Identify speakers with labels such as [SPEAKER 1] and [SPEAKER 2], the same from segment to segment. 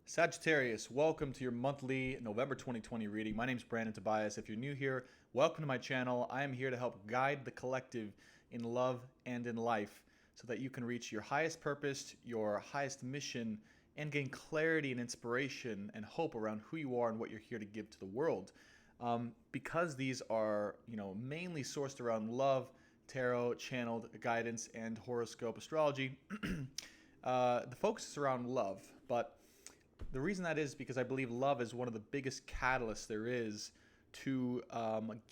[SPEAKER 1] Sagittarius, welcome to your monthly November 2020 reading. My name is Brandon Tobias. If you're new here, welcome to my channel. I am here to help guide the collective in love and in life so that you can reach your highest purpose, your highest mission, and gain clarity and inspiration and hope around who you are and what you're here to give to the world. Because these are, mainly sourced around love, tarot, channeled guidance, and horoscope astrology, the focus is around love, but the reason that is because I believe love is one of the biggest catalysts there is to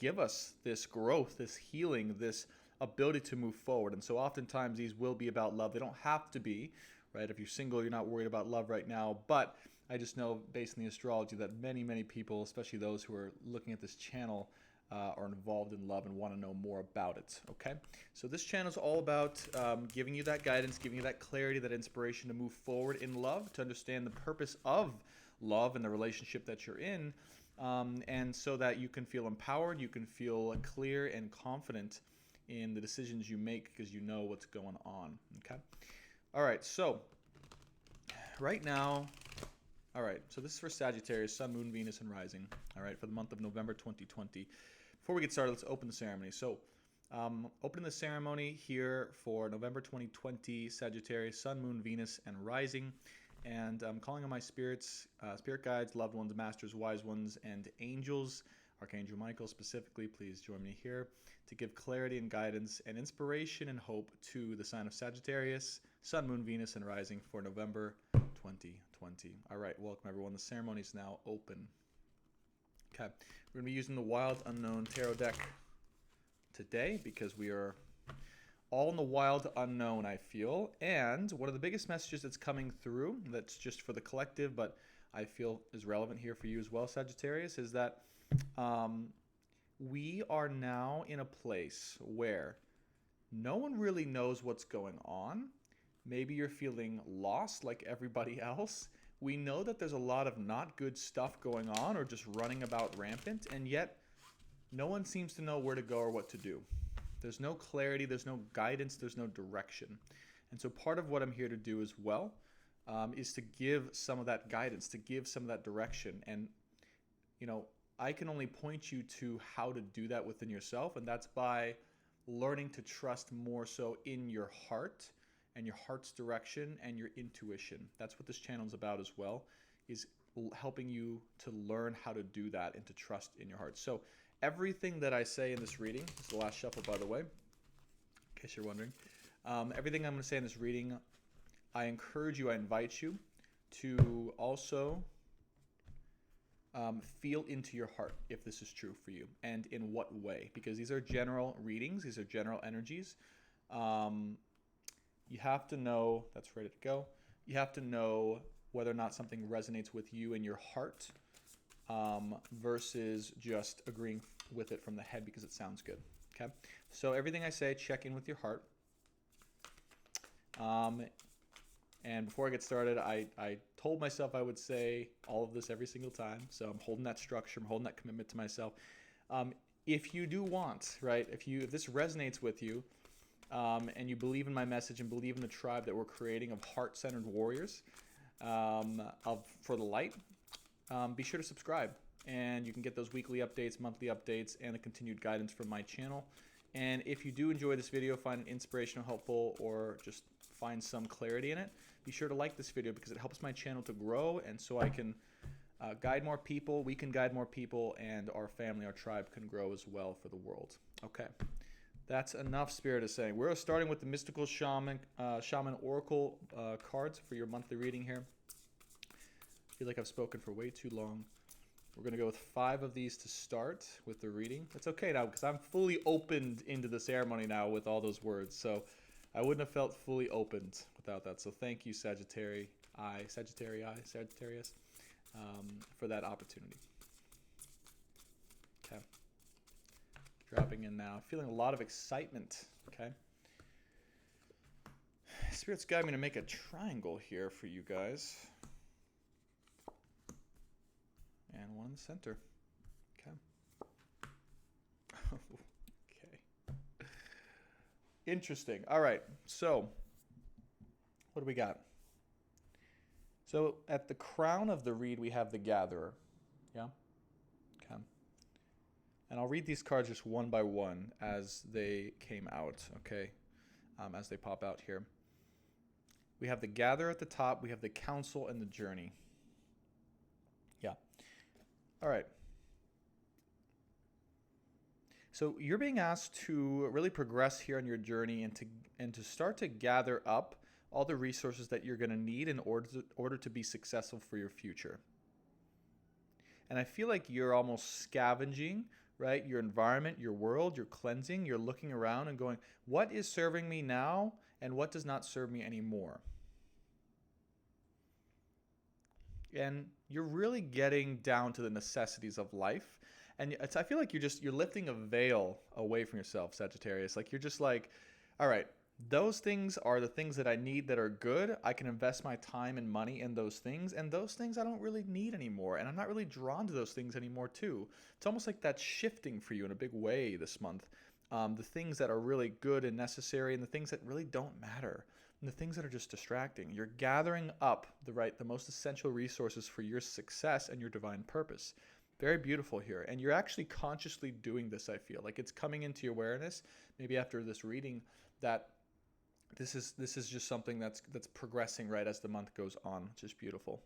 [SPEAKER 1] give us this growth, this healing, this ability to move forward. And so oftentimes these will be about love. They don't have to be, right? If you're single, you're not worried about love right now. But I just know based on the astrology that many people, especially those who are looking at this channel, are involved in love and want to know more about it. Okay, so this channel is all about giving you that guidance, giving you that clarity, that inspiration to move forward in love, to understand the purpose of love and the relationship that you're in, and so that you can feel empowered, you can feel clear and confident in the decisions you make because you know what's going on. Okay, all right, so right now, all right, so this is for Sagittarius, Sun, Moon, Venus, and Rising, all right, for the month of November 2020. Before we get started, let's open the ceremony. So, opening the ceremony here for November 2020, Sagittarius, Sun, Moon, Venus, and Rising. And I'm calling on my spirits, spirit guides, loved ones, masters, wise ones, and angels. Archangel Michael specifically, please join me here to give clarity and guidance and inspiration and hope to the sign of Sagittarius, Sun, Moon, Venus, and Rising for November 2020. All right, welcome everyone. The ceremony is now open. Okay, we're going to be using the Wild Unknown Tarot deck today because we are all in the wild unknown, I feel. And one of the biggest messages that's coming through, that's just for the collective, but I feel is relevant here for you as well, Sagittarius, is that we are now in a place where no one really knows what's going on. Maybe you're feeling lost like everybody else. We know that there's a lot of not good stuff going on or just running about rampant, and yet no one seems to know where to go or what to do. There's no clarity, there's no guidance, there's no direction. And so part of what I'm here to do as well is to give some of that guidance, to give some of that direction. And, I can only point you to how to do that within yourself, and that's by learning to trust more so in your heart and your heart's direction and your intuition. That's what this channel is about as well, is helping you to learn how to do that and to trust in your heart. So everything that I say in this reading, this is the last shuffle by the way, in case you're wondering, everything I'm going to say in this reading, I encourage you, I invite you to also feel into your heart if this is true for you and in what way, because these are general readings, these are general energies. You have to know, that's ready to go. You have to know whether or not something resonates with you in your heart versus just agreeing with it from the head because it sounds good. Okay. So everything I say, check in with your heart. And before I get started, I told myself I would say all of this every single time. So I'm holding that structure, I'm holding that commitment to myself. If you do want, right, if this resonates with you, and you believe in my message and believe in the tribe that we're creating of heart-centered warriors for the light, be sure to subscribe. And you can get those weekly updates, monthly updates, and the continued guidance from my channel. And if you do enjoy this video, find it inspirational, helpful, or just find some clarity in it, be sure to like this video because it helps my channel to grow, and so I can guide more people, we can guide more people, and our family, our tribe can grow as well for the world. Okay. That's enough, Spirit is saying. We're starting with the Mystical Shaman Oracle cards for your monthly reading here. I feel like I've spoken for way too long. We're going to go with 5 of these to start with the reading. That's okay now because I'm fully opened into the ceremony now with all those words. So I wouldn't have felt fully opened without that. So thank you, Sagittarius, for that opportunity. Okay. Dropping in now, feeling a lot of excitement. Okay, Spirit's guiding me to make a triangle here for you guys, and one in the center. Okay. Okay. Interesting. All right. So, what do we got? So at the crown of the read, we have the Gatherer. Yeah? Okay. And I'll read these cards just one by one as they came out, okay? As they pop out here. We have the Gatherer at the top. We have the Council and the Journey. Yeah. All right. So you're being asked to really progress here on your journey and to start to gather up all the resources that you're going to need in order to be successful for your future. And I feel like you're almost scavenging, right? Your environment, your world, you're cleansing, you're looking around and going, what is serving me now and what does not serve me anymore? And you're really getting down to the necessities of life. And I feel like you're lifting a veil away from yourself, Sagittarius. Like you're just like, all right, those things are the things that I need that are good. I can invest my time and money in those things. And those things I don't really need anymore. And I'm not really drawn to those things anymore too. It's almost like that's shifting for you in a big way this month. The things that are really good and necessary and the things that really don't matter. And the things that are just distracting. You're gathering up the most essential resources for your success and your divine purpose. Very beautiful here. And you're actually consciously doing this, I feel. Like it's coming into your awareness, maybe after this reading, that this is just something that's progressing right as the month goes on, which is beautiful.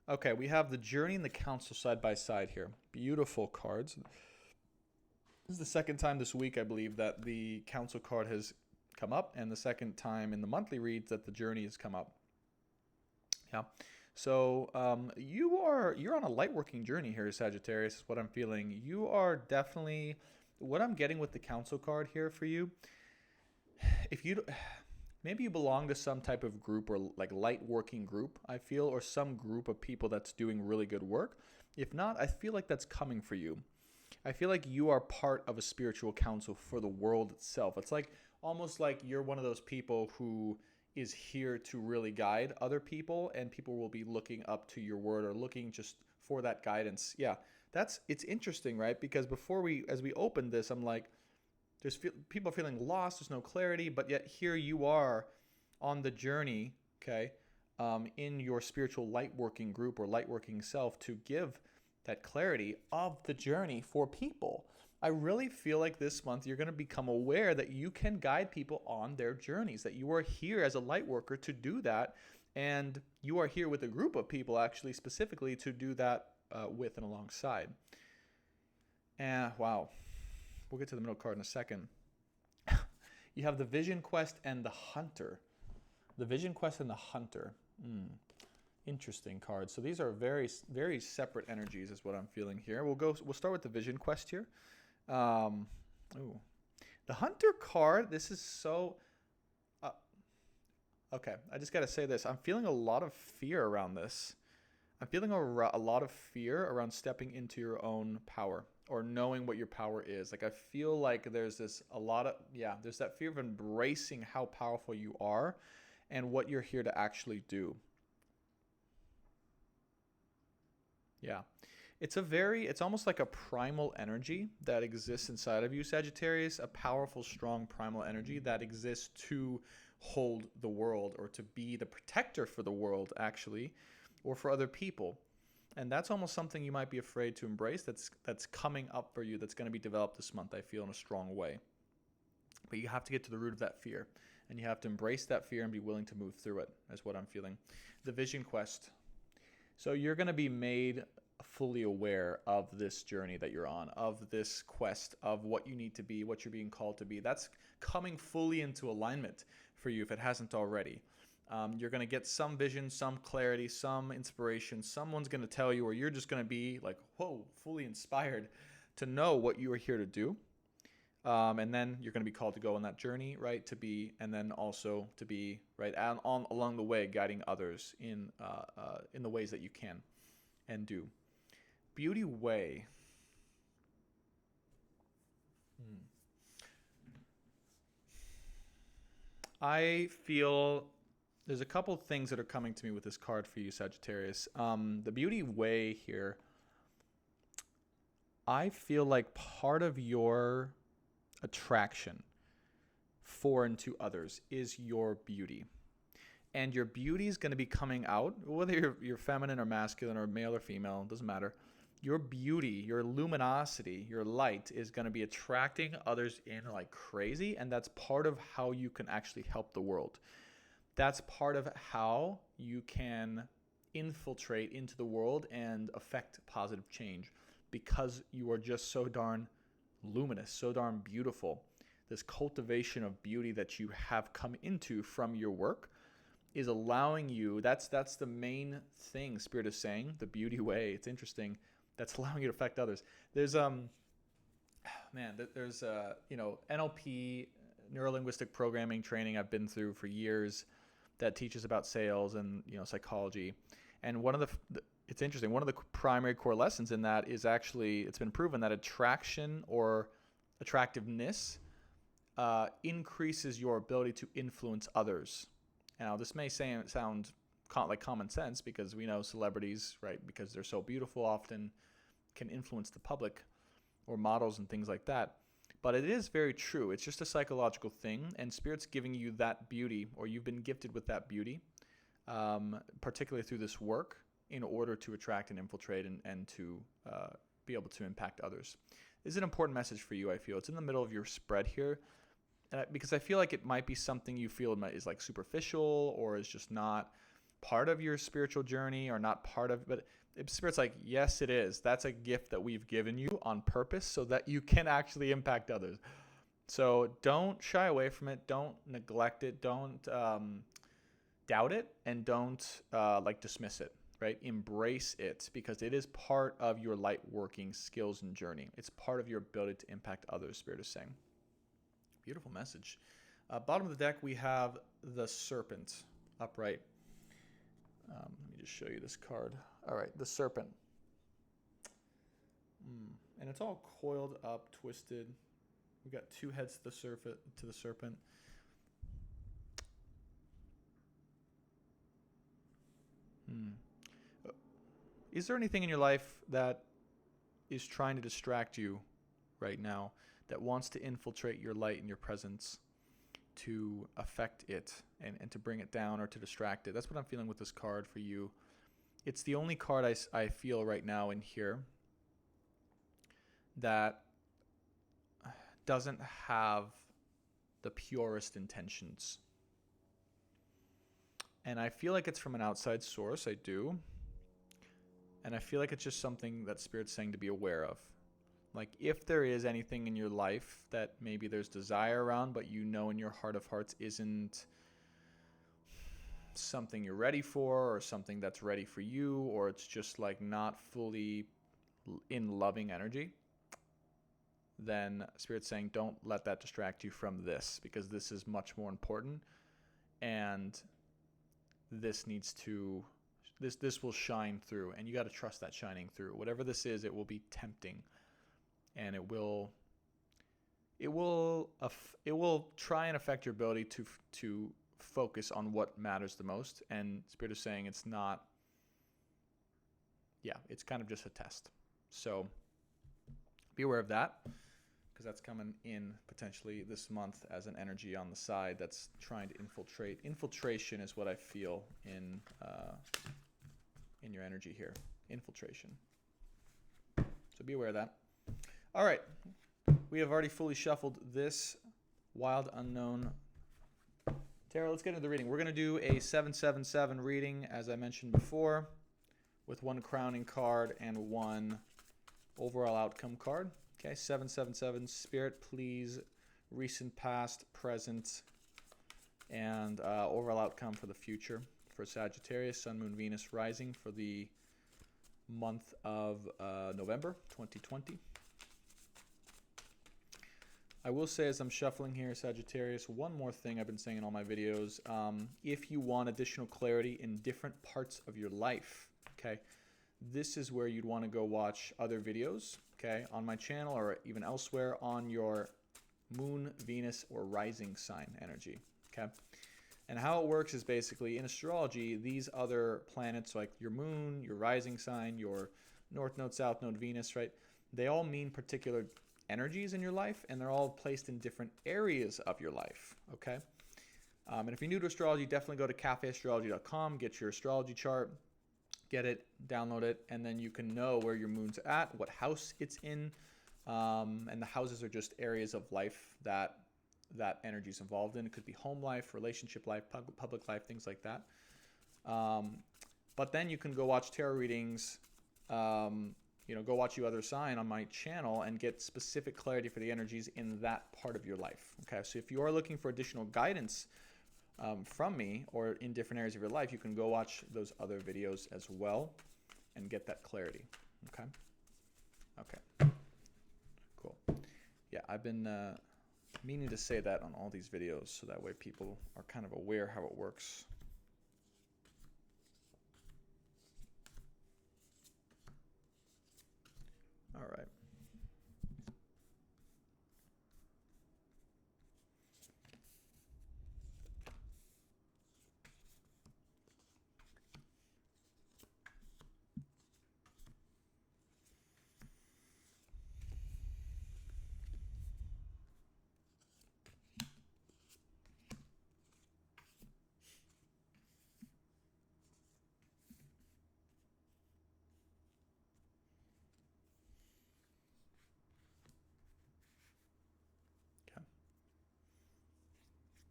[SPEAKER 1] Okay, we have the Journey and the Council side by side here. Beautiful cards. This is the second time this week, I believe, that the Council card has come up, and the second time in the monthly reads that the Journey has come up. Yeah. So you're on a light working journey here, Sagittarius, is what I'm feeling. You are definitely, what I'm getting with the Council card here for you, maybe you belong to some type of group or like light working group, I feel, or some group of people that's doing really good work. If not, I feel like that's coming for you. I feel like you are part of a spiritual council for the world itself. It's like almost like you're one of those people who is here to really guide other people, and people will be looking up to your word or looking just for that guidance. Yeah, it's interesting, right? Because as we opened this, I'm like, people are feeling lost, there's no clarity, but yet here you are on the journey, okay, in your spiritual light working group or light working self to give that clarity of the journey for people. I really feel like this month you're going to become aware that you can guide people on their journeys, that you are here as a light worker to do that, and you are here with a group of people actually specifically to do that with and alongside. And wow, we'll get to the middle card in a second. You have the Vision Quest and the Hunter. The Vision Quest and the Hunter. Interesting cards. So these are very, very separate energies is what I'm feeling here. We'll start with the Vision Quest here. The Hunter card, this is so okay, I just got to say this. I'm feeling a lot of fear around this. I'm feeling a lot of fear around stepping into your own power or knowing what your power is. Like I feel like there's there's that fear of embracing how powerful you are and what you're here to actually do. Yeah. It's almost like a primal energy that exists inside of you, Sagittarius, a powerful, strong primal energy that exists to hold the world or to be the protector for the world, actually, or for other people. And that's almost something you might be afraid to embrace that's coming up for you, that's going to be developed this month, I feel, in a strong way. But you have to get to the root of that fear, and you have to embrace that fear and be willing to move through it, is what I'm feeling. The Vision Quest. So you're going to be made fully aware of this journey that you're on, of this quest, of what you need to be, what you're being called to be. That's coming fully into alignment for you if it hasn't already. You're going to get some vision, some clarity, some inspiration. Someone's going to tell you, or you're just going to be like, whoa, fully inspired to know what you are here to do. And then you're going to be called to go on that journey, right? And then also to be right along the way, guiding others in the ways that you can and do. Beauty Way. I feel there's a couple things that are coming to me with this card for you, Sagittarius. The Beauty Way here, I feel like part of your attraction for and to others is your beauty. and your beauty is going to be coming out, whether you're feminine or masculine or male or female, it doesn't matter. Your beauty, your luminosity, your light is going to be attracting others in like crazy, and that's part of how you can actually help the world. That's part of how you can infiltrate into the world and affect positive change, because you are just so darn luminous, so darn beautiful. This cultivation of beauty that you have come into from your work is allowing you, that's the main thing Spirit is saying, the beauty way. It's interesting. That's allowing you to affect others. There's NLP, neuro-linguistic programming training I've been through for years that teaches about sales and psychology. And one of it's interesting. One of the primary core lessons in that is actually, it's been proven that attraction or attractiveness increases your ability to influence others. Now, this may sound like common sense, because we know celebrities, right, because they're so beautiful, often can influence the public, or models and things like that. But it is very true. It's just a psychological thing, and Spirit's giving you that beauty, or you've been gifted with that beauty, particularly through this work, in order to attract and infiltrate and to be able to impact others. This is an important message for you, I feel. It's in the middle of your spread here, because I feel like it might be something you feel is like superficial, or is just not part of your spiritual journey, or not part of, but Spirit's like, yes, it is. That's a gift that we've given you on purpose so that you can actually impact others. So don't shy away from it. Don't neglect it. Don't doubt it, and don't dismiss it, right? Embrace it, because it is part of your light working skills and journey. It's part of your ability to impact others, Spirit is saying. Beautiful message. Bottom of the deck, we have the Serpent upright. Let me just show you this card. All right, the Serpent. And it's all coiled up, twisted. We've got two heads to the Serpent. Is there anything in your life that is trying to distract you right now, that wants to infiltrate your light and your presence to affect it and to bring it down or to distract it? That's what I'm feeling with this card for you. It's the only card I feel right now in here that doesn't have the purest intentions. And I feel like it's from an outside source, I do. And I feel like it's just something that Spirit's saying to be aware of. Like, if there is anything in your life that maybe there's desire around, but in your heart of hearts isn't something you're ready for, or something that's ready for you, or it's just like not fully in loving energy, then Spirit's saying don't let that distract you from this, because this is much more important, and this will shine through, and you got to trust that shining through. Whatever this is, it will be tempting, and it will try and affect your ability to focus on what matters the most. And Spirit is saying it's not, it's kind of just a test. So be aware of that, because that's coming in potentially this month as an energy on the side that's trying to infiltrate. Infiltration is what I feel in your energy here. Infiltration. So be aware of that. All right. We have already fully shuffled this Wild Unknown Tarot. Let's get into the reading. We're going to do a 777 reading, as I mentioned before, with one crowning card and one overall outcome card. Okay, 777. Spirit, please, recent, past, present, and overall outcome for the future for Sagittarius, Sun, Moon, Venus, Rising for the month of November 2020. I will say, as I'm shuffling here, Sagittarius, one more thing I've been saying in all my videos. If you want additional clarity in different parts of your life, okay, this is where you'd want to go watch other videos, okay, on my channel or even elsewhere on your Moon, Venus, or Rising sign energy, okay? And how it works is basically, in astrology, these other planets, like your Moon, your Rising sign, your North Node, South Node, Venus, right, they all mean particular energies in your life, and they're all placed in different areas of your life, okay? And if you're new to astrology, definitely go to cafeastrology.com, get your astrology chart, get it, download it, and then you can know where your moon's at, what house it's in. And the houses are just areas of life that energy is involved in. It could be home life, relationship life, public life, things like that. But then you can go watch tarot readings, go watch You Other Sign on my channel and get specific clarity for the energies in that part of your life. Okay, so if you are looking for additional guidance from me or in different areas of your life, you can go watch those other videos as well and get that clarity. Okay. Cool. Yeah, I've been meaning to say that on all these videos so that way people are kind of aware how it works. All right.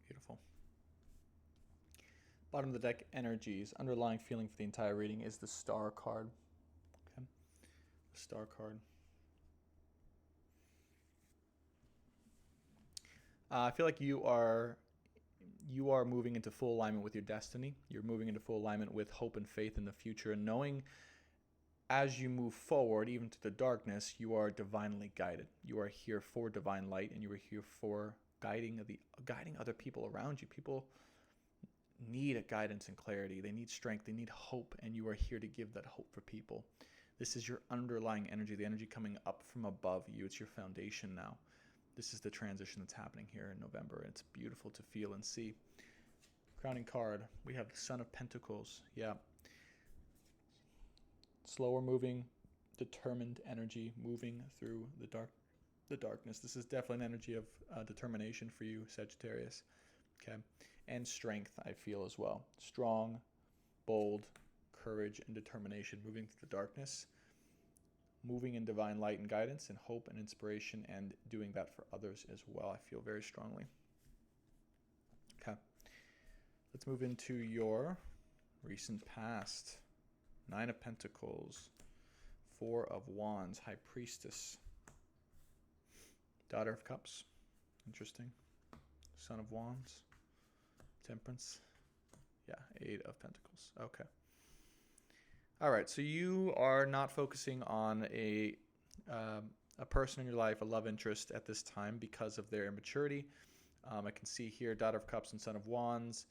[SPEAKER 1] Beautiful. Bottom of the deck, energies. Underlying feeling for the entire reading is the Star card. Okay. The Star card. I feel like you are moving into full alignment with your destiny. You're moving into full alignment with hope and faith in the future, and knowing as you move forward, even to the darkness, you are divinely guided. You are here for divine light, and you are here for guiding other people around you. People need a guidance and clarity. They need strength. They need hope, and you are here to give that hope for people. This is your underlying energy, the energy coming up from above you. It's your foundation now. This is the transition that's happening here in November. It's beautiful to feel and see. Crowning card, we have the Son of Pentacles. Yeah. Slower moving, determined energy moving through the darkness. This is definitely an energy of determination for you, Sagittarius. Okay. And strength, I feel as well. Strong, bold, courage, and determination moving through the darkness. Moving in divine light and guidance and hope and inspiration, and doing that for others as well. I feel very strongly. Okay. Let's move into your recent past. 9 of Pentacles, 4 of Wands, High Priestess, Daughter of Cups. Interesting. Son of Wands, Temperance. Yeah, 8 of Pentacles. Okay. All right, so you are not focusing on a person in your life, a love interest at this time because of their immaturity. I can see here Daughter of Cups and Son of Wands.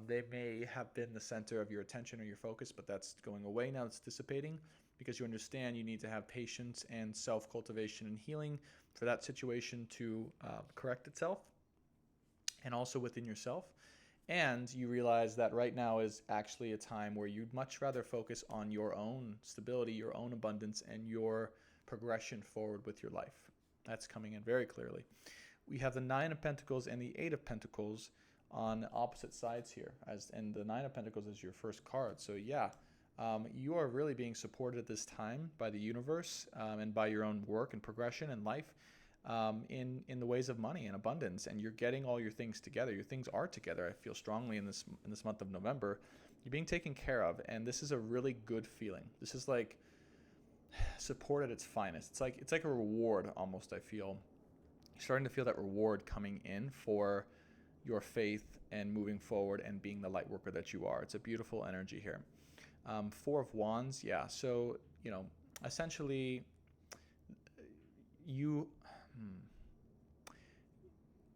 [SPEAKER 1] They may have been the center of your attention or your focus, but that's going away now. It's dissipating because you understand you need to have patience and self-cultivation and healing for that situation to correct itself, and also within yourself. And you realize that right now is actually a time where you'd much rather focus on your own stability, your own abundance, and your progression forward with your life. That's coming in very clearly. We have the 9 of Pentacles and the 8 of Pentacles on opposite sides here, and the 9 of Pentacles is your first card. So yeah, you are really being supported at this time by the universe and by your own work and progression in life. In the ways of money and abundance, and you're getting all your things together. Your things are together. I feel strongly in this month of November. You're being taken care of, and this is a really good feeling. This is like support at its finest. It's like a reward almost. I feel you're starting to feel that reward coming in for your faith and moving forward and being the light worker that you are. It's a beautiful energy here. 4 of Wands. Yeah. So essentially,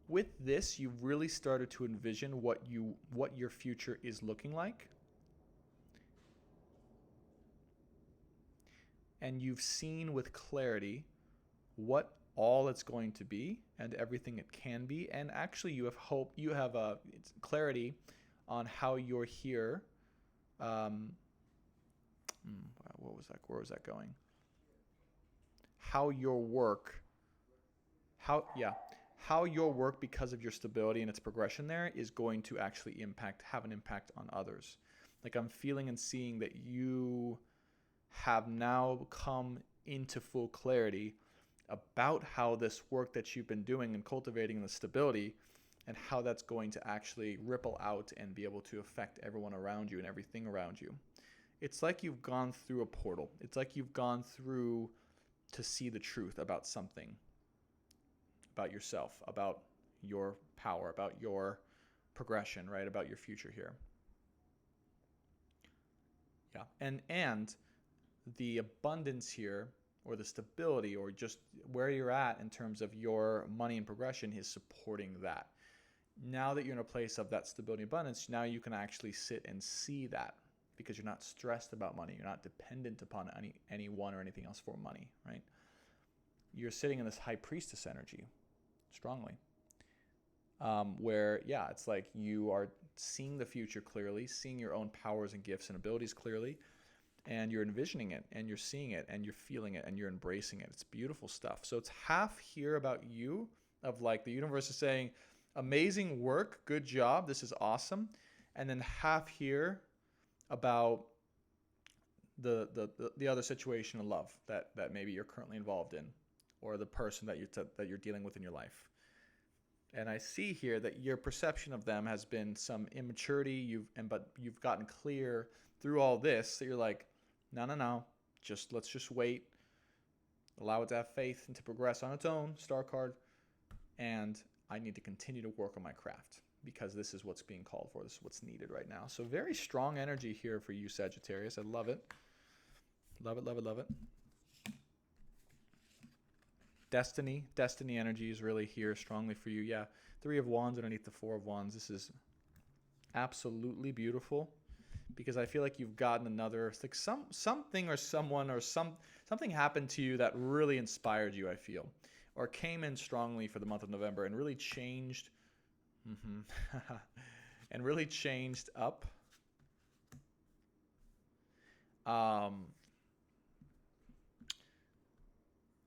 [SPEAKER 1] with this, you've really started to envision what your future is looking like. And you've seen with clarity what all it's going to be and everything it can be. And actually you have hope, you have clarity on how you're here. Where was that going? How your work, how how your work, because of your stability and its progression there, is going to actually have an impact on others. Like, I'm feeling and seeing that you have now come into full clarity about how this work that you've been doing and cultivating the stability, and how that's going to actually ripple out and be able to affect everyone around you and everything around you. It's like you've gone through a portal. It's like you've gone through to see the truth about something, about yourself, about your power, about your progression, right? About your future here. Yeah. And the abundance here, or the stability, or just where you're at in terms of your money and progression, is supporting that. Now that you're in a place of that stability and abundance, now you can actually sit and see that, because you're not stressed about money. You're not dependent upon anyone or anything else for money, right? You're sitting in this high priestess energy strongly, where, yeah, it's like you are seeing the future clearly, seeing your own powers and gifts and abilities clearly, and you're envisioning it, and you're seeing it, and you're feeling it, and you're embracing it. It's beautiful stuff. So it's half here about you, of like the universe is saying, amazing work, good job, this is awesome. And then half here about the other situation of love that maybe you're currently involved in, or the person that you're dealing with in your life. And I see here that your perception of them has been some immaturity, but you've gotten clear through all this that you're like, no, let's just wait, allow it to have faith and to progress on its own, star card, and I need to continue to work on my craft, because this is what's being called for. This is what's needed right now. So very strong energy here for you, Sagittarius. I love it. Love it, love it, love it. Destiny energy is really here strongly for you. Yeah, 3 of Wands underneath the 4 of Wands. This is absolutely beautiful, because I feel like you've gotten another, it's like something or someone or something happened to you that really inspired you, I feel, or came in strongly for the month of November and really changed and really changed up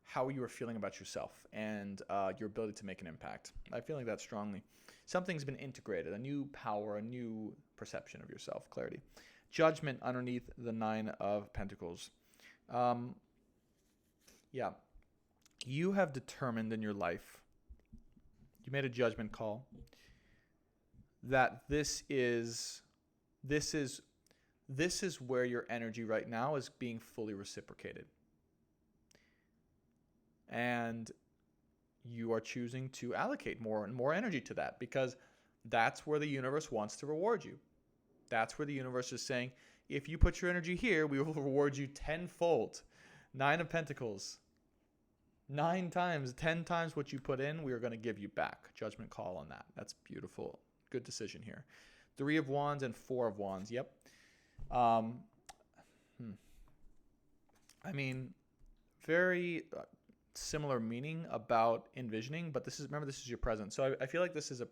[SPEAKER 1] how you were feeling about yourself and your ability to make an impact. I feel like that strongly. Something's been integrated, a new power, a new perception of yourself, clarity. Judgment underneath the 9 of Pentacles. Yeah. You have determined in your life, you made a judgment call that this is where your energy right now is being fully reciprocated. And you are choosing to allocate more and more energy to that, because that's where the universe wants to reward you. That's where the universe is saying, if you put your energy here, we will reward you tenfold. 9 of Pentacles. 9 times, 10 times what you put in, we are going to give you back. Judgment call on that. That's beautiful. Good decision here. 3 of Wands and 4 of Wands. Yep. I mean, very similar meaning about envisioning, but remember, this is your present. So I feel like this is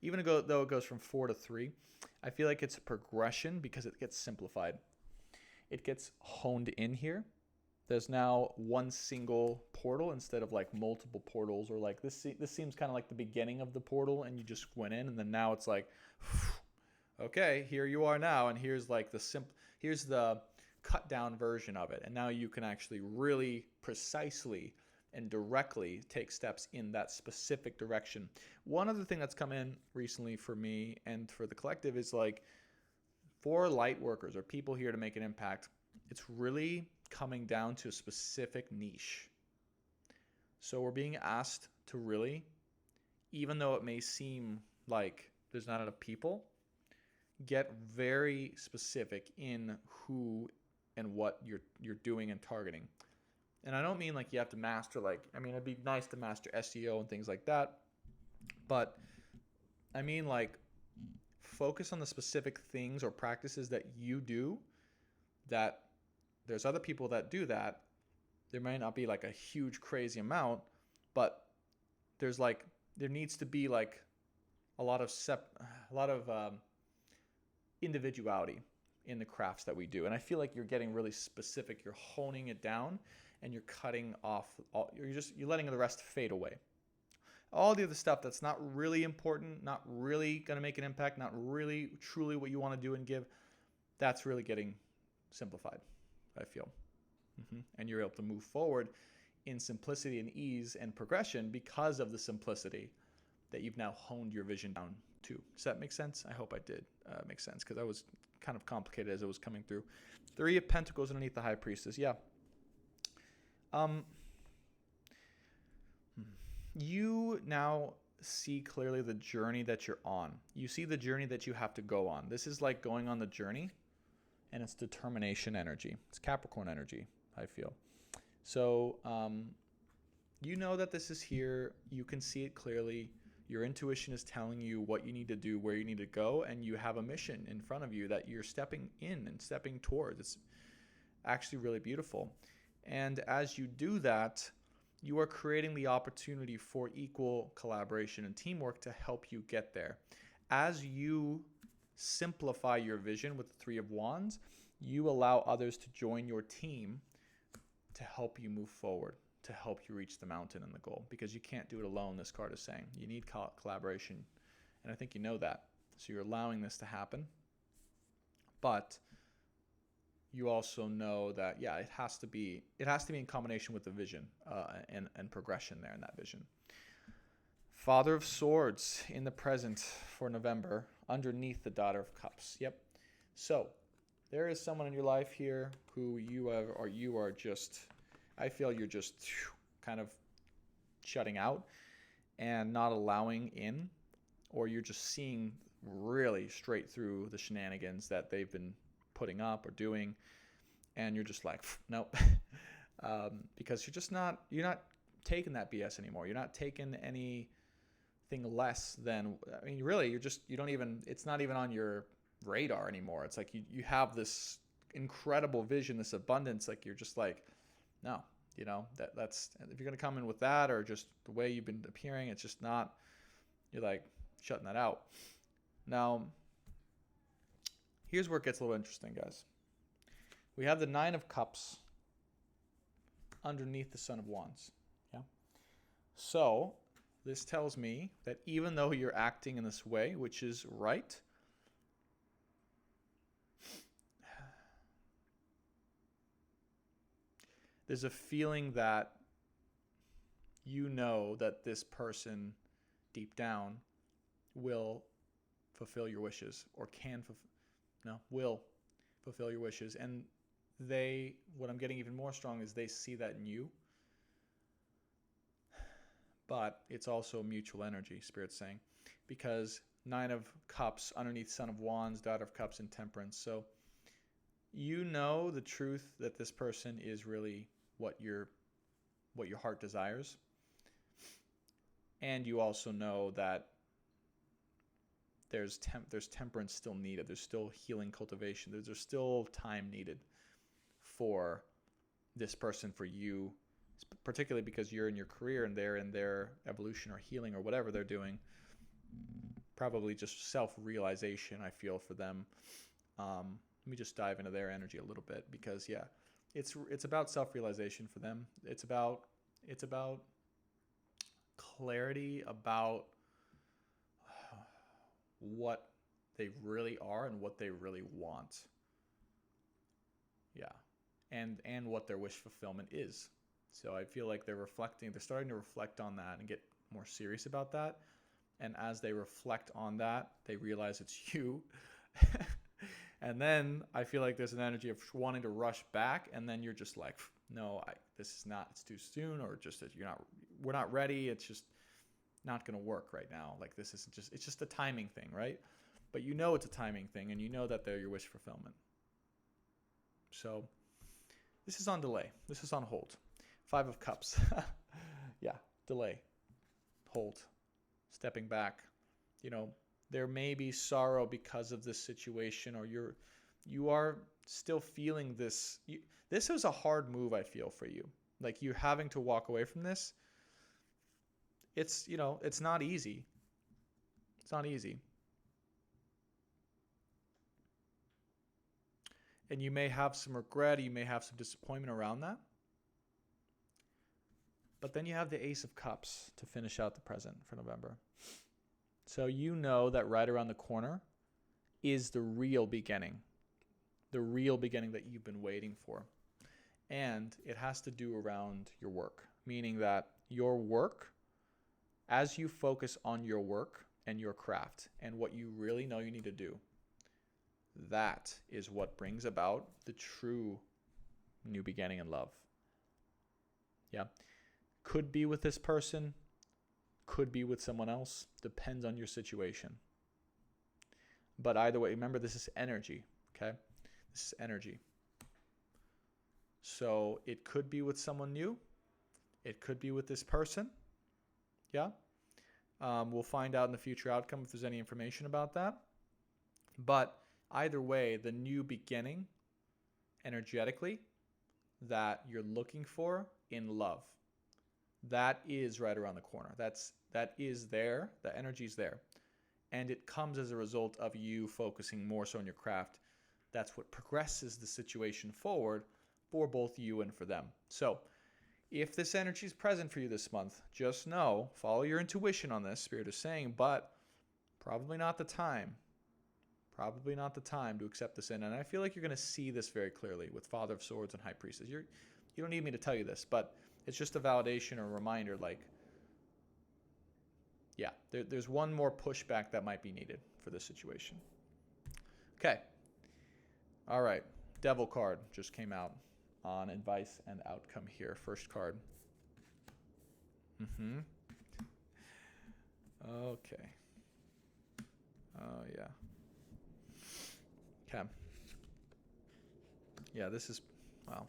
[SPEAKER 1] even though it goes from 4 to 3, I feel like it's a progression, because it gets simplified. It gets honed in here. There's now one single portal instead of like multiple portals, or like this seems kind of like the beginning of the portal and you just went in, and then now it's like, okay, here you are now, and here's like here's the cut down version of it. And now you can actually really precisely and directly take steps in that specific direction. One other thing that's come in recently for me and for the collective is like, for light workers or people here to make an impact, it's really coming down to a specific niche. So we're being asked to really, even though it may seem like there's not enough people, get very specific in who and what you're doing and targeting. And I don't mean like you have to master, like, I mean, it'd be nice to master SEO and things like that, but I mean like focus on the specific things or practices that you do, that there's other people that do that. There may not be like a huge crazy amount, but there needs to be like a lot of individuality in the crafts that we do. And I feel like you're getting really specific. You're honing it down, and you're cutting off you're letting the rest fade away. all the other stuff that's not really important, not really going to make an impact, not really truly what you want to do and give, that's really getting simplified, I feel. And you're able to move forward in simplicity and ease and progression because of the simplicity that you've now honed your vision down to. Does that make sense? I hope I did make sense, because that was kind of complicated as it was coming through. 3 of Pentacles underneath the High Priestess. Yeah. You now see clearly the journey that you're on. You see the journey that you have to go on. This is like going on the journey, and it's determination energy. It's Capricorn energy, I feel. So you know that this is here. You can see it clearly. Your intuition is telling you what you need to do, where you need to go, and you have a mission in front of you that you're stepping in and stepping towards. It's actually really beautiful. And as you do that, you are creating the opportunity for equal collaboration and teamwork to help you get there. As you simplify your vision with the 3 of Wands, you allow others to join your team to help you move forward, to help you reach the mountain and the goal, because you can't do it alone, this card is saying. You need collaboration, and I think you know that. So you're allowing this to happen, but you also know that, yeah, it has to be in combination with the vision and progression there in that vision. Father of Swords in the present for November underneath the Daughter of Cups. Yep. So there is someone in your life here who you are just, I feel you're just kind of shutting out and not allowing in, or you're just seeing really straight through the shenanigans that they've been putting up or doing, and you're just like, nope. Because you're not taking that BS anymore. You're not taking anything less than, I mean, really, it's not even on your radar anymore. It's like you have this incredible vision, this abundance, like you're just like, no, that's, if you're going to come in with that, or just the way you've been appearing, it's just not, you're like shutting that out. Now, here's where it gets a little interesting, guys. We have the 9 of Cups underneath the Son of Wands. Yeah. So this tells me that even though you're acting in this way, which is right, there's a feeling that you know that this person deep down will fulfill your wishes, or will fulfill your wishes. And what I'm getting even more strong is they see that in you. But it's also mutual energy, Spirit's saying, because 9 of Cups underneath Son of Wands, Daughter of Cups, and Temperance. So you know the truth that this person is really what your heart desires. And you also know that there's temperance still needed. There's still healing cultivation. There's still time needed for this person, for you, particularly because you're in your career and they're in their evolution or healing or whatever they're doing. Probably just self-realization, I feel, for them. Let me just dive into their energy a little bit, because, yeah, it's about self-realization for them. It's about clarity about what they really are and what they really want. Yeah. And what their wish fulfillment is. So I feel like they're starting to reflect on that and get more serious about that. And as they reflect on that, they realize it's you. And then I feel like there's an energy of wanting to rush back, and then you're just like, no, it's too soon, or just that we're not ready. It's just not going to work right now. Like, it's just a timing thing, right? But you know it's a timing thing, and you know that they're your wish fulfillment. So this is on delay. This is on hold. 5 of Cups. Yeah, delay, hold, stepping back. There may be sorrow because of this situation, or you are still feeling this. This is a hard move, I feel, for you. Like, you're having to walk away from this. It's not easy. It's not easy. And you may have some regret, you may have some disappointment around that. But then you have the Ace of Cups to finish out the present for November. So you know that right around the corner is the real beginning that you've been waiting for. And it has to do around your work, meaning that your work, as you focus on your work and your craft and what you really know you need to do, that is what brings about the true new beginning in love. Yeah. Could be with this person, could be with someone else, depends on your situation. But either way, remember, this is energy, okay? This is energy. So it could be with someone new. It could be with this person. Yeah. We'll find out in the future outcome if there's any information about that. But either way, the new beginning energetically that you're looking for in love, that is right around the corner. That is there. The energy is there. And it comes as a result of you focusing more so on your craft. That's what progresses the situation forward for both you and for them. So if this energy is present for you this month, just know, follow your intuition on this. Spirit is saying, but probably not the time. Probably not the time to accept this in. And I feel like you're going to see this very clearly with Father of Swords and High Priestess. You don't need me to tell you this, but it's just a validation or a reminder, like, yeah, there's one more pushback that might be needed for this situation. Okay. All right. Devil card just came out on advice and outcome here. First card. Okay. Oh, yeah. Okay. Yeah, this is, wow.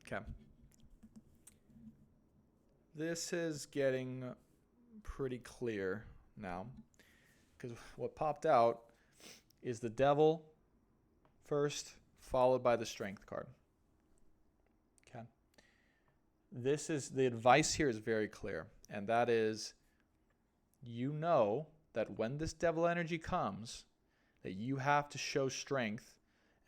[SPEAKER 1] Okay. This is getting pretty clear now, because what popped out is the Devil first, followed by the Strength card. Okay. This is, the advice here is very clear, and that is, you know that when this Devil energy comes, that you have to show strength,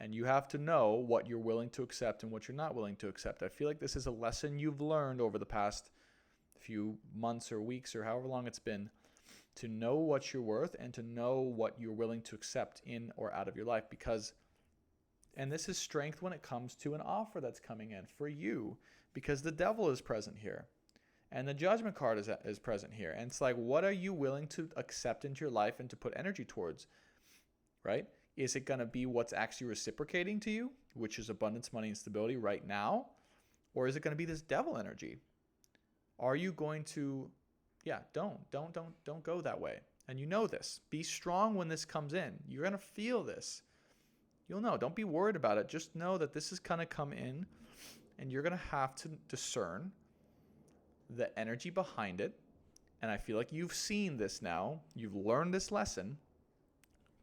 [SPEAKER 1] and you have to know what you're willing to accept and what you're not willing to accept. I feel like this is a lesson you've learned over the past few months or weeks or however long it's been, to know what you're worth and to know what you're willing to accept in or out of your life. Because, and this is strength when it comes to an offer that's coming in for you, because the Devil is present here and the Judgment card is present here. And it's like, what are you willing to accept into your life and to put energy towards, right? Is it going to be what's actually reciprocating to you, which is abundance, money, and stability right now? Or is it going to be this Devil energy? Are you going to, yeah, don't go that way. And you know this. Be strong when this comes in. You're going to feel this. You'll know. Don't be worried about it. Just know that this is going to come in, and you're going to have to discern the energy behind it. And I feel like you've seen this now. You've learned this lesson,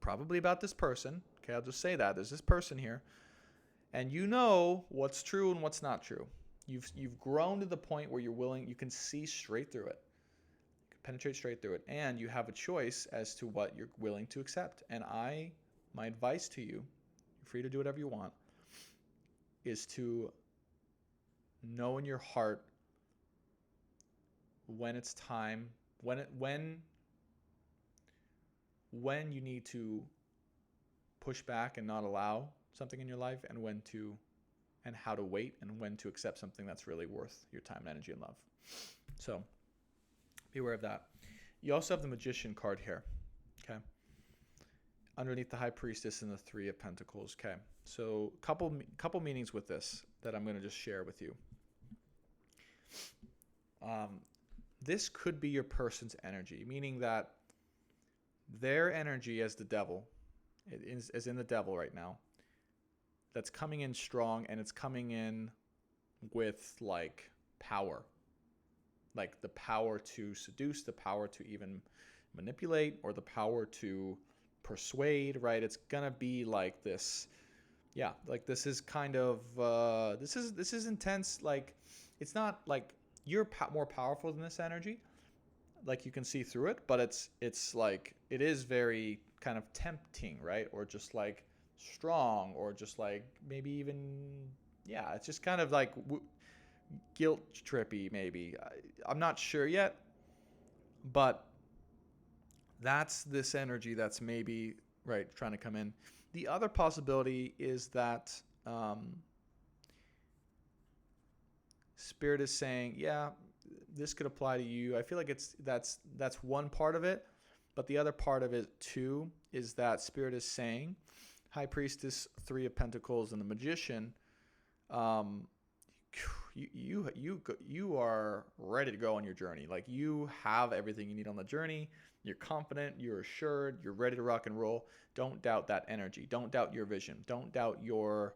[SPEAKER 1] probably about this person. Okay, I'll just say that. There's this person here. And you know what's true and what's not true. You've grown to the point where you're willing, you can see straight through it. You can penetrate straight through it. And you have a choice as to what you're willing to accept. And my advice to you, you're free to do whatever you want, is to know in your heart when it's time, when you need to push back and not allow something in your life, and when to, and how to wait, and when to accept something that's really worth your time, energy, and love. So be aware of that. You also have the Magician card here, okay? Underneath the High Priestess and the Three of Pentacles, okay? So couple meanings with this that I'm going to just share with you. This could be your person's energy, meaning that their energy as the Devil, is in the Devil right now, that's coming in strong, and it's coming in with like power, like the power to seduce, the power to even manipulate, or the power to persuade, right? It's gonna be like this. Yeah, like this is kind of this is intense. Like, it's not like you're more powerful than this energy, like you can see through it, but it's like, it is very kind of tempting, right? Or just like strong, or just like maybe even, yeah, it's just kind of like guilt trippy maybe. I'm not sure yet, but that's this energy that's maybe right trying to come in. The other possibility is that Spirit is saying, yeah, this could apply to you. I feel like that's one part of it, but the other part of it too is that Spirit is saying, High Priestess, Three of Pentacles, and the Magician, you are ready to go on your journey. Like, you have everything you need on the journey. You're confident, you're assured, you're ready to rock and roll. Don't doubt that energy. Don't doubt your vision. Don't doubt your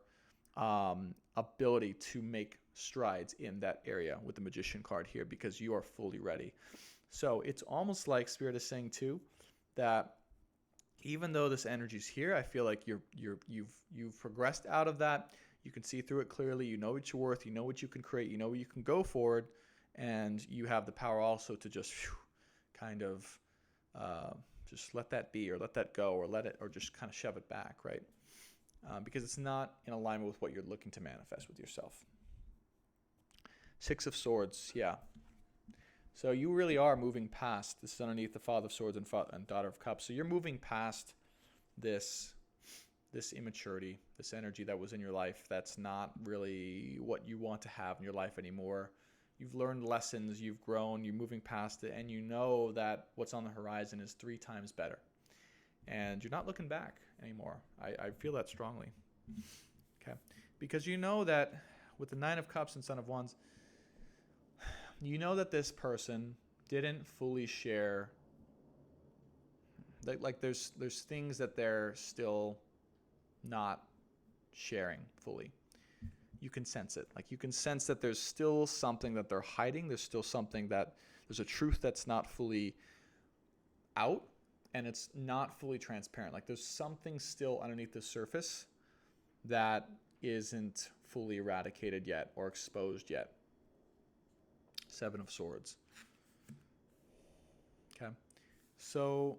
[SPEAKER 1] ability to make strides in that area with the Magician card here, because you are fully ready. So it's almost like Spirit is saying too that even though this energy is here, I feel like you've progressed out of that. You can see through it clearly. You know what you're worth. You know what you can create. You know where you can go forward, and you have the power also to just kind of just let that be, or let that go, or let it, or just kind of shove it back, right? Because it's not in alignment with what you're looking to manifest with yourself. Six of Swords, yeah. So you really are moving past. This is underneath the Father of Swords and Daughter of Cups. So you're moving past this immaturity, this energy that was in your life that's not really what you want to have in your life anymore. You've learned lessons, you've grown, you're moving past it, and you know that what's on the horizon is 3 times better. And you're not looking back anymore. I feel that strongly. Okay. Because you know that with the Nine of Cups and Son of Wands, you know that this person didn't fully share. Like there's things that they're still not sharing fully. You can sense it. Like, you can sense that there's still something that they're hiding. There's still something there's a truth that's not fully out, and it's not fully transparent. Like, there's something still underneath the surface that isn't fully eradicated yet or exposed yet. Seven of Swords. Okay. So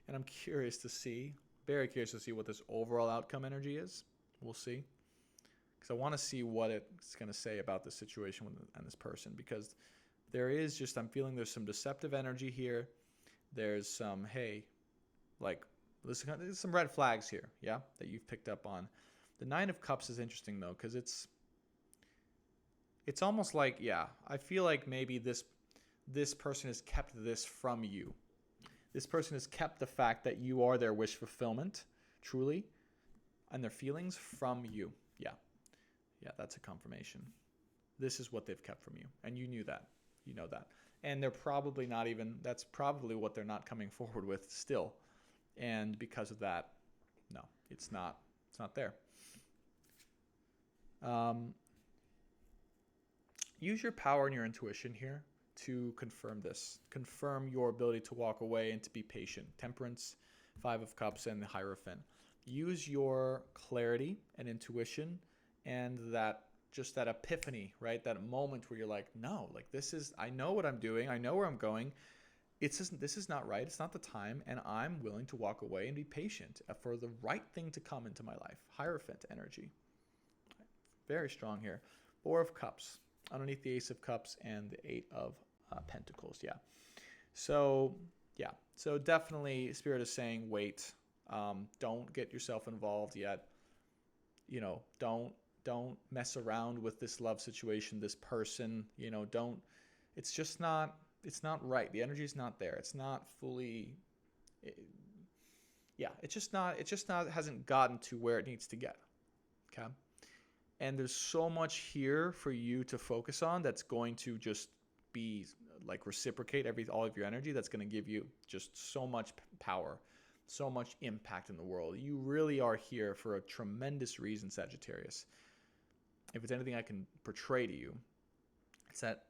[SPEAKER 1] and I'm curious to see, very curious to see what this overall outcome energy is. We'll see. Because I want to see what it's going to say about the situation and this person. Because there is just, I'm feeling there's some deceptive energy here. There's some, hey, like, there's some red flags here, yeah, that you've picked up on. The Nine of Cups is interesting, though, because it's almost like, yeah, I feel like maybe this person has kept this from you. This person has kept the fact that you are their wish fulfillment, truly, and their feelings from you. Yeah. Yeah, that's a confirmation. This is what they've kept from you, and you knew that. You know that. And they're probably not even, that's probably what they're not coming forward with still. And because of that, no, it's not there. Use your power and your intuition here to confirm this. Confirm your ability to walk away and to be patient. Temperance, Five of Cups, and the Hierophant. Use your clarity and intuition and that epiphany, right? That moment where you're like, no, like, I know what I'm doing. I know where I'm going. This is not right. It's not the time. And I'm willing to walk away and be patient for the right thing to come into my life. Hierophant energy. Very strong here. Four of Cups. Underneath the Ace of Cups and the Eight of Pentacles. Yeah. So definitely Spirit is saying, wait, don't get yourself involved yet. You know, don't mess around with this love situation, this person, you know, it's not right. The energy is not there. It's not fully, hasn't gotten to where it needs to get. Okay. And there's so much here for you to focus on that's going to just be like reciprocate all of your energy. That's going to give you just so much power, so much impact in the world. You really are here for a tremendous reason, Sagittarius. If it's anything I can portray to you, it's that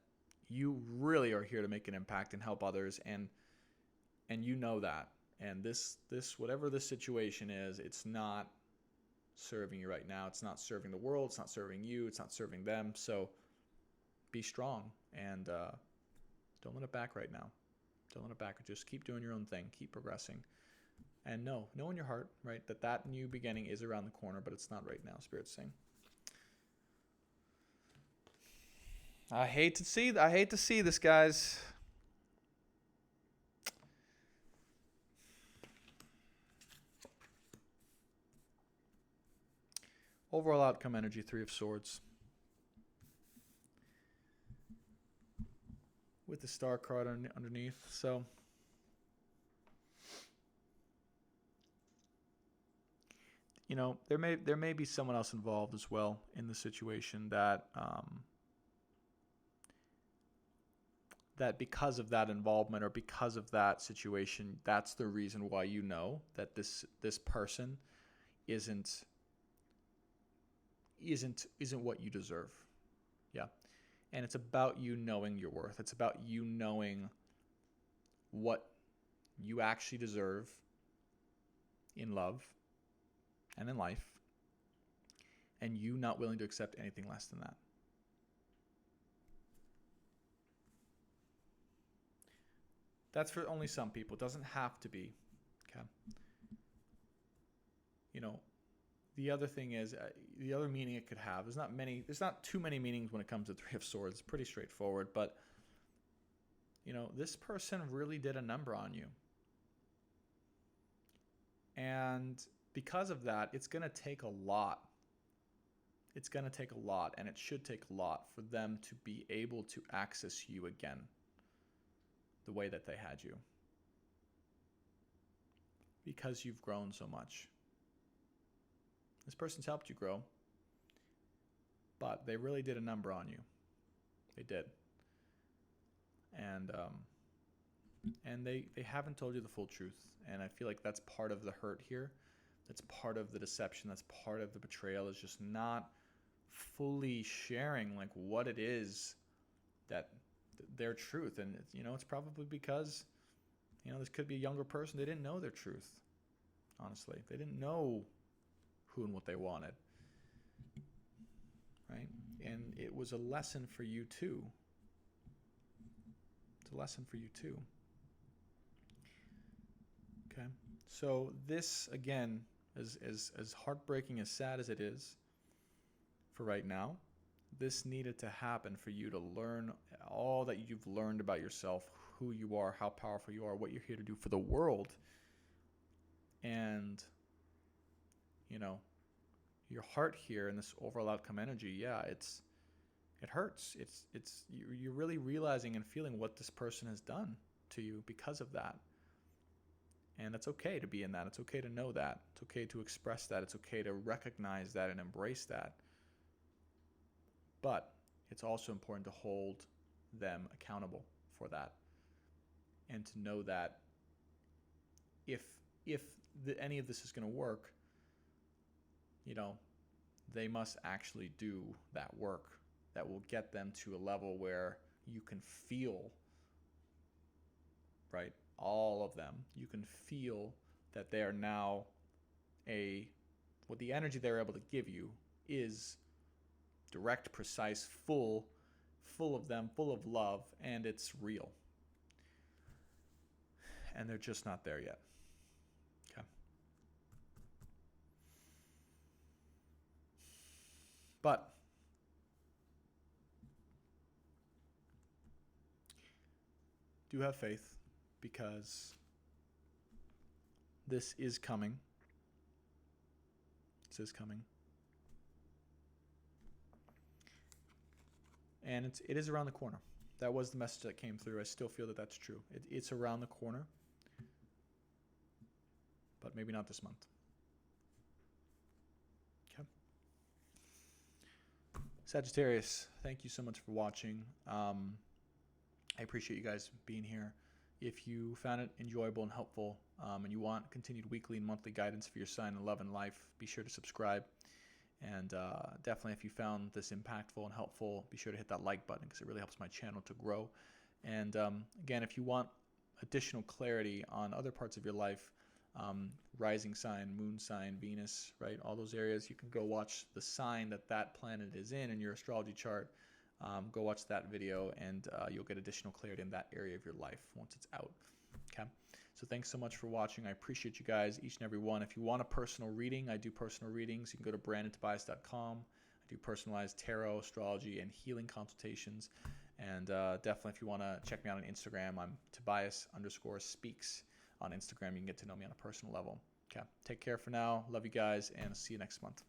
[SPEAKER 1] you really are here to make an impact and help others, and you know that. And this whatever this situation is, it's not serving you right now. It's not serving the world. It's not serving you. It's not serving them. So be strong and don't let it back right now. Don't let it back. Just keep doing your own thing. Keep progressing. And know in your heart, right, that new beginning is around the corner, but it's not right now, Spirit's saying. I hate to see this, guys. Overall outcome energy, 3 of Swords. With the Star card underneath. So there may be someone else involved as well in the situation that that because of that involvement or because of that situation, that's the reason why that this person isn't what you deserve. Yeah. And it's about you knowing your worth. It's about you knowing what you actually deserve in love and in life, and you not willing to accept anything less than that. That's for only some people. It doesn't have to be. Okay. The other thing is, the other meaning it could have, there's not too many meanings when it comes to 3 of Swords. It's pretty straightforward, but this person really did a number on you. And because of that, it's going to take a lot. It's going to take a lot, and it should take a lot for them to be able to access you again the way that they had you. Because you've grown so much. This person's helped you grow, but they really did a number on you. They did. And they haven't told you the full truth. And I feel like that's part of the hurt here. That's part of the deception. That's part of the betrayal, is just not fully sharing like what it is that their truth. And it's probably because this could be a younger person. They didn't know their truth. Honestly, they didn't know who and what they wanted, right? And it was a lesson for you too. It's a lesson for you too. Okay, so this, again, as heartbreaking, as sad as it is for right now, this needed to happen for you to learn all that you've learned about yourself, who you are, how powerful you are, what you're here to do for the world. And your heart here in this overall outcome energy, yeah, it hurts. You're really realizing and feeling what this person has done to you because of that. And it's okay to be in that. It's okay to know that. It's okay to express that. It's okay to recognize that and embrace that. But it's also important to hold them accountable for that. And to know that if any of this is going to work, they must actually do that work that will get them to a level where you can feel, right, all of them. You can feel that they are now what the energy they're able to give you is direct, precise, full of them, full of love, and it's real. And they're just not there yet. Okay. But do have faith, because this is coming. This is coming. And it is around the corner. That was the message that came through. I still feel that that's true. It's around the corner, but maybe not this month. Okay. Sagittarius, thank you so much for watching. I appreciate you guys being here. If you found it enjoyable and helpful, and you want continued weekly and monthly guidance for your sign in love and life, be sure to subscribe. And definitely, if you found this impactful and helpful, be sure to hit that like button, because it really helps my channel to grow. And again, if you want additional clarity on other parts of your life, rising sign, moon sign, Venus, right, all those areas, you can go watch the sign that planet is in your astrology chart. go watch that video, and you'll get additional clarity in that area of your life once it's out. Okay. So thanks so much for watching. I appreciate you guys, each and every one. If you want a personal reading, I do personal readings. You can go to brandontobias.com. I do personalized tarot, astrology, and healing consultations. And definitely, if you want to check me out on Instagram, I'm Tobias_speaks on Instagram. You can get to know me on a personal level. Okay. Take care for now. Love you guys, and see you next month.